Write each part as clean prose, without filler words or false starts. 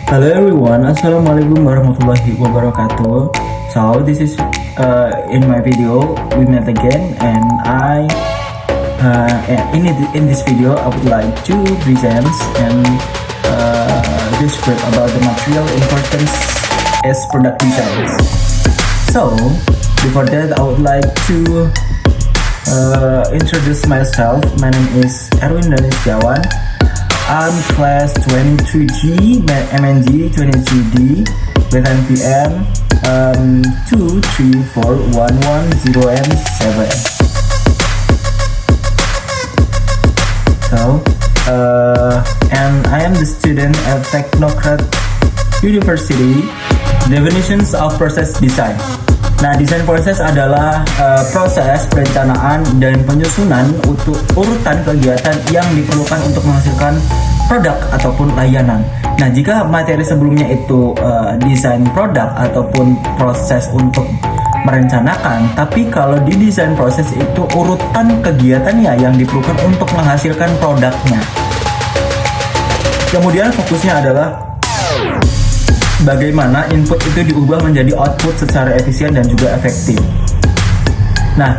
Hello everyone, Assalamualaikum warahmatullahi wabarakatuh. So this is in my video we met again, and in this video I would like to present and describe about the material importance as product design. So before that I would like to introduce myself. My name is Erwin Danis Setiawan. I'm class 23G, MNG 23D with NPM 2341110M7. And I am the student at Technocrat University. Definitions of process design. Nah, desain proses adalah proses perencanaan dan penyusunan untuk urutan kegiatan yang diperlukan untuk menghasilkan produk ataupun layanan. Nah, jika materi sebelumnya itu desain produk ataupun proses untuk merencanakan, tapi kalau di desain proses itu urutan kegiatannya yang diperlukan untuk menghasilkan produknya. Kemudian fokusnya adalah bagaimana input itu diubah menjadi output secara efisien dan juga efektif. Nah,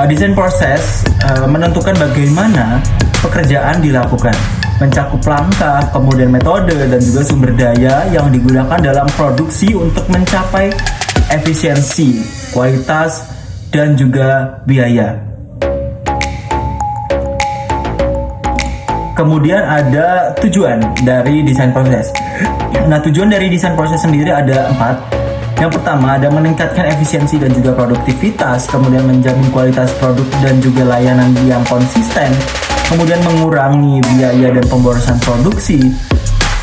desain proses menentukan bagaimana pekerjaan dilakukan, mencakup langkah, kemudian metode, dan juga sumber daya yang digunakan dalam produksi untuk mencapai efisiensi, kualitas, dan juga biaya. Kemudian ada tujuan dari desain proses. Nah, tujuan dari desain proses sendiri ada 4. Yang pertama ada meningkatkan efisiensi dan juga produktivitas, kemudian menjamin kualitas produk dan juga layanan yang konsisten, kemudian mengurangi biaya dan pemborosan produksi,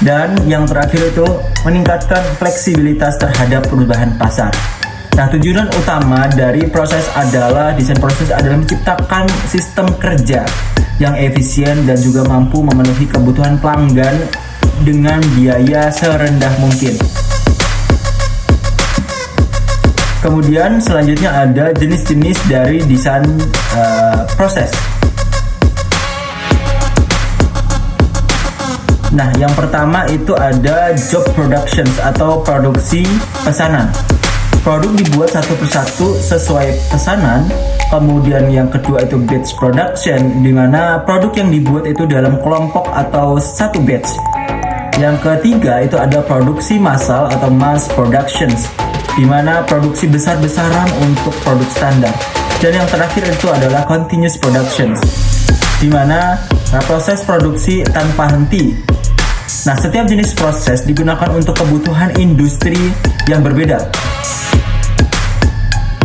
dan yang terakhir itu meningkatkan fleksibilitas terhadap perubahan pasar. Nah, tujuan utama dari proses adalah desain proses adalah menciptakan sistem kerja yang efisien dan juga mampu memenuhi kebutuhan pelanggan dengan biaya serendah mungkin. Kemudian selanjutnya ada jenis-jenis dari desain proses. Nah, yang pertama itu ada job productions atau produksi pesanan. Produk dibuat satu persatu sesuai pesanan. Kemudian yang kedua itu batch production, di mana produk yang dibuat itu dalam kelompok atau satu batch. Yang ketiga itu ada produksi massal atau mass productions, di mana produksi besar-besaran untuk produk standar. Dan yang terakhir itu adalah continuous productions, di mana proses produksi tanpa henti. Nah, setiap jenis proses digunakan untuk kebutuhan industri yang berbeda.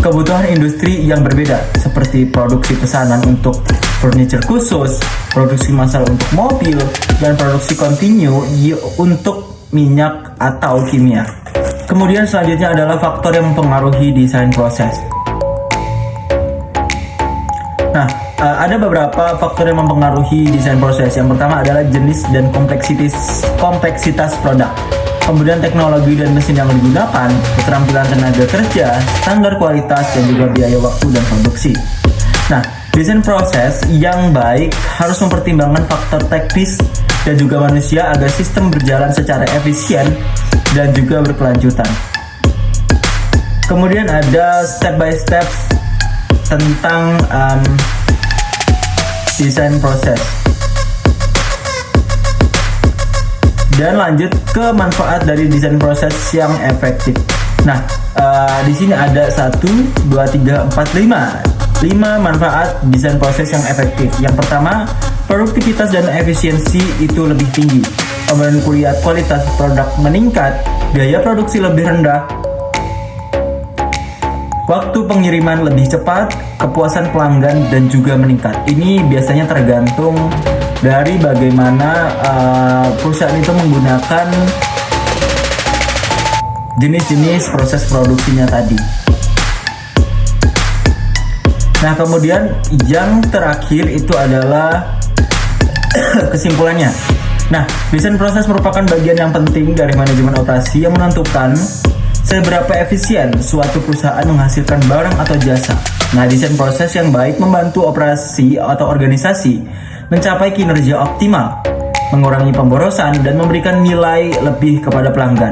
Kebutuhan industri yang berbeda, seperti produksi pesanan untuk furniture khusus, produksi massal untuk mobil, dan produksi kontinu untuk minyak atau kimia. Kemudian selanjutnya adalah faktor yang mempengaruhi desain proses. Nah, ada beberapa faktor yang mempengaruhi desain proses. Yang pertama adalah jenis dan kompleksitas produk. Kemudian teknologi dan mesin yang digunakan, keterampilan tenaga kerja, standar kualitas, dan juga biaya waktu dan produksi. Nah, desain proses yang baik harus mempertimbangkan faktor teknis dan juga manusia agar sistem berjalan secara efisien dan juga berkelanjutan. Kemudian ada step by step tentang desain proses. Dan lanjut ke manfaat dari desain proses yang efektif. Nah, di sini ada 1, 2, 3, 4, 5 manfaat desain proses yang efektif. Yang pertama, produktivitas dan efisiensi itu lebih tinggi. Kemudian kualitas produk meningkat, biaya produksi lebih rendah, waktu pengiriman lebih cepat, kepuasan pelanggan dan juga meningkat. Ini biasanya tergantung dari bagaimana perusahaan itu menggunakan jenis-jenis proses produksinya tadi. Nah, kemudian yang terakhir itu adalah kesimpulannya. Nah, desain proses merupakan bagian yang penting dari manajemen operasi yang menentukan seberapa efisien suatu perusahaan menghasilkan barang atau jasa. Nah, desain proses yang baik membantu operasi atau organisasi mencapai kinerja optimal. mengurangi pemborosan, dan memberikan nilai lebih kepada pelanggan.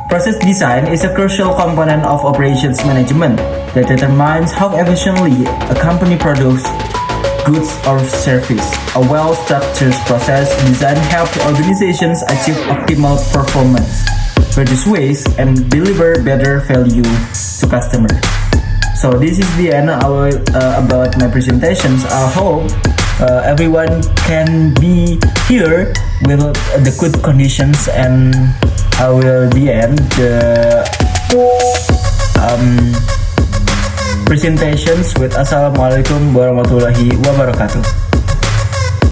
Process design is a crucial component of operations management that determines how efficiently a company produces goods or service. A well-structured process design helps organizations achieve optimal performance, reduce waste, and deliver better value to customers. So this is the end about my presentations. I hope everyone can be here with the good conditions, and I will end the presentations with Assalamualaikum warahmatullahi wabarakatuh.